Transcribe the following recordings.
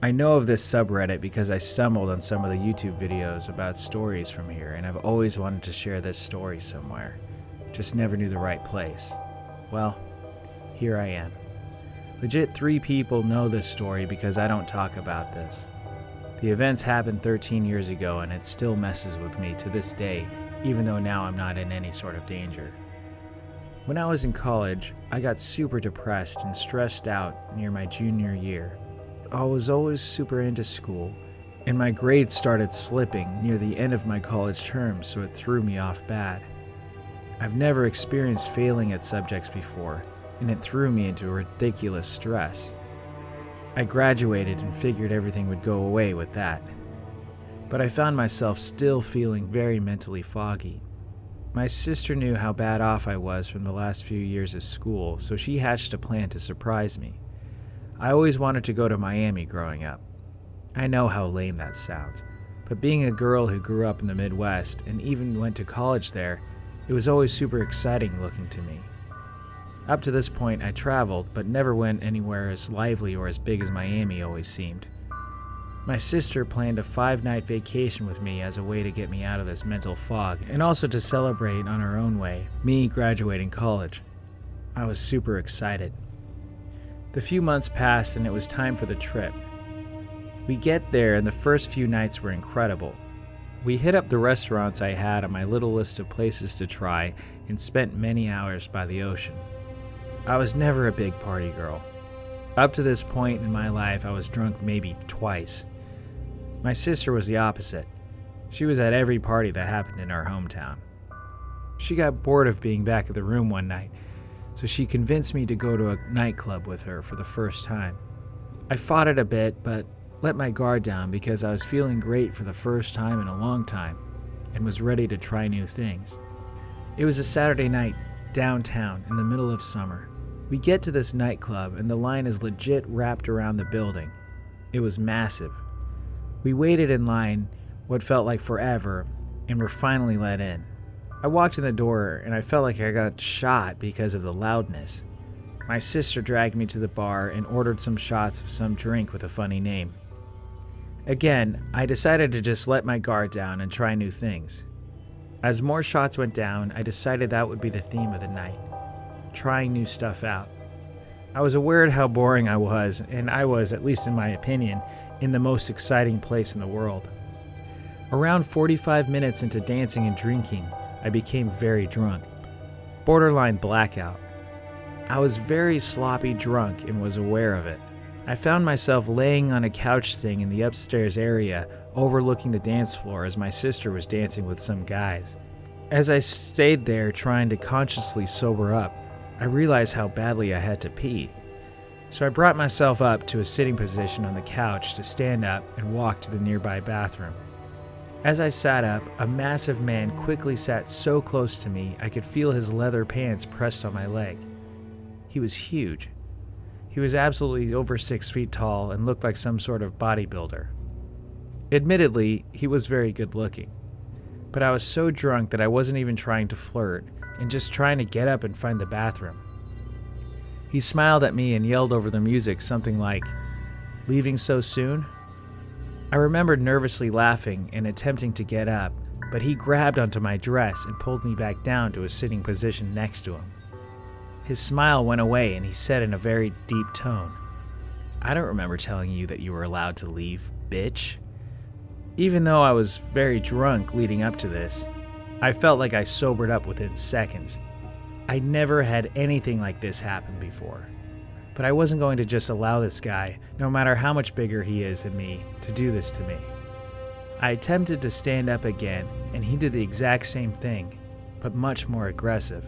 I know of this subreddit because I stumbled on some of the YouTube videos about stories from here, and I've always wanted to share this story somewhere. Just never knew the right place. Well, here I am. Legit 3 people know this story because I don't talk about this. The events happened 13 years ago and it still messes with me to this day, even though now I'm not in any sort of danger. When I was in college, I got super depressed and stressed out near my junior year. I was always super into school, and my grades started slipping near the end of my college term, so it threw me off bad. I've never experienced failing at subjects before, and it threw me into a ridiculous stress. I graduated and figured everything would go away with that. But I found myself still feeling very mentally foggy. My sister knew how bad off I was from the last few years of school, so she hatched a plan to surprise me. I always wanted to go to Miami growing up. I know how lame that sounds, but being a girl who grew up in the Midwest and even went to college there, it was always super exciting looking to me. Up to this point, I traveled, but never went anywhere as lively or as big as Miami always seemed. My sister planned a 5-night vacation with me as a way to get me out of this mental fog, and also to celebrate on her own way, me graduating college. I was super excited. The few months passed and it was time for the trip. We get there and the first few nights were incredible. We hit up the restaurants I had on my little list of places to try and spent many hours by the ocean. I was never a big party girl. Up to this point in my life, I was drunk maybe twice. My sister was the opposite. She was at every party that happened in our hometown. She got bored of being back at the room one night, so she convinced me to go to a nightclub with her for the first time. I fought it a bit, but let my guard down because I was feeling great for the first time in a long time and was ready to try new things. It was a Saturday night, downtown, in the middle of summer. We get to this nightclub and the line is legit wrapped around the building. It was massive. We waited in line what felt like forever and were finally let in. I walked in the door and I felt like I got shot because of the loudness. My sister dragged me to the bar and ordered some shots of some drink with a funny name. Again, I decided to just let my guard down and try new things. As more shots went down, I decided that would be the theme of the night. Trying new stuff out. I was aware of how boring I was, and I was, at least in my opinion, in the most exciting place in the world. Around 45 minutes into dancing and drinking, I became very drunk. Borderline blackout. I was very sloppy drunk and was aware of it. I found myself laying on a couch thing in the upstairs area, overlooking the dance floor as my sister was dancing with some guys. As I stayed there trying to consciously sober up, I realized how badly I had to pee. So I brought myself up to a sitting position on the couch to stand up and walk to the nearby bathroom. As I sat up, a massive man quickly sat so close to me I could feel his leather pants pressed on my leg. He was huge. He was absolutely over 6 feet tall and looked like some sort of bodybuilder. Admittedly, he was very good looking, but I was so drunk that I wasn't even trying to flirt and just trying to get up and find the bathroom. He smiled at me and yelled over the music something like, "Leaving so soon?" I remembered nervously laughing and attempting to get up, but he grabbed onto my dress and pulled me back down to a sitting position next to him. His smile went away and he said in a very deep tone, "I don't remember telling you that you were allowed to leave, bitch." Even though I was very drunk leading up to this, I felt like I sobered up within seconds. I'd never had anything like this happen before. But I wasn't going to just allow this guy, no matter how much bigger he is than me, to do this to me. I attempted to stand up again, and he did the exact same thing, but much more aggressive.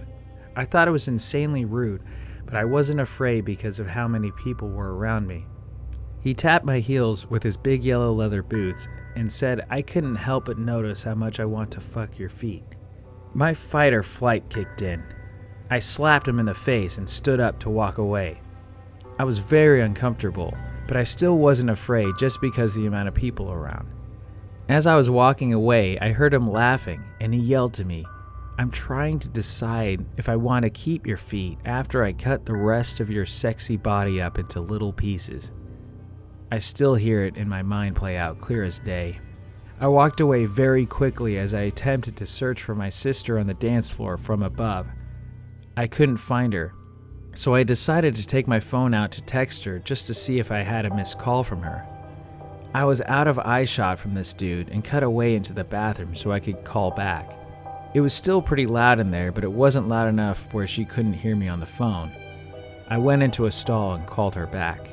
I thought it was insanely rude, but I wasn't afraid because of how many people were around me. He tapped my heels with his big yellow leather boots and said I couldn't help but notice how much I want to fuck your feet. My fight or flight kicked in. I slapped him in the face and stood up to walk away. I was very uncomfortable, but I still wasn't afraid just because of the amount of people around. As I was walking away, I heard him laughing, and he yelled to me, "I'm trying to decide if I want to keep your feet after I cut the rest of your sexy body up into little pieces." I still hear it in my mind play out clear as day. I walked away very quickly as I attempted to search for my sister on the dance floor from above. I couldn't find her, so I decided to take my phone out to text her just to see if I had a missed call from her. I was out of eyeshot from this dude and cut away into the bathroom so I could call back. It was still pretty loud in there, but it wasn't loud enough where she couldn't hear me on the phone. I went into a stall and called her back.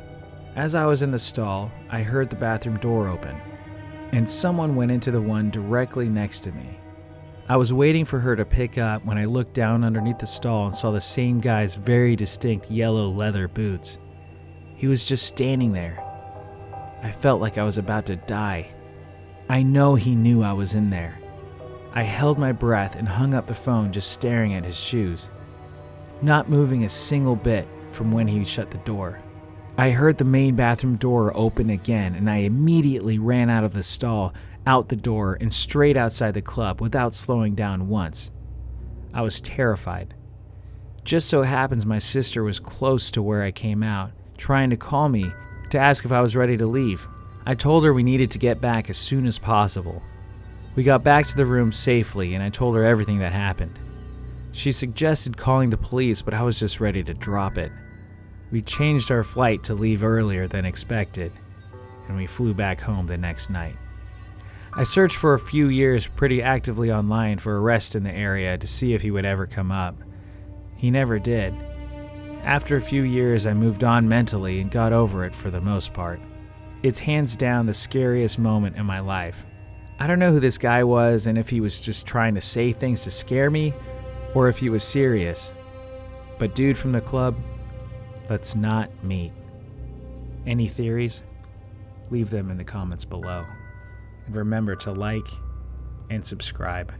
As I was in the stall, I heard the bathroom door open, and someone went into the one directly next to me. I was waiting for her to pick up when I looked down underneath the stall and saw the same guy's very distinct yellow leather boots. He was just standing there. I felt like I was about to die. I know he knew I was in there. I held my breath and hung up the phone just staring at his shoes, not moving a single bit from when he shut the door. I heard the main bathroom door open again, and I immediately ran out of the stall, out the door, and straight outside the club without slowing down once. I was terrified. Just so happens my sister was close to where I came out, trying to call me to ask if I was ready to leave. I told her we needed to get back as soon as possible. We got back to the room safely, and I told her everything that happened. She suggested calling the police, but I was just ready to drop it. We changed our flight to leave earlier than expected, and we flew back home the next night. I searched for a few years pretty actively online for arrests in the area to see if he would ever come up. He never did. After a few years, I moved on mentally and got over it for the most part. It's hands down the scariest moment in my life. I don't know who this guy was and if he was just trying to say things to scare me or if he was serious. But dude from the club, let's not meet. Any theories? Leave them in the comments below. And remember to like and subscribe.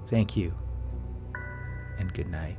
Thank you, and good night.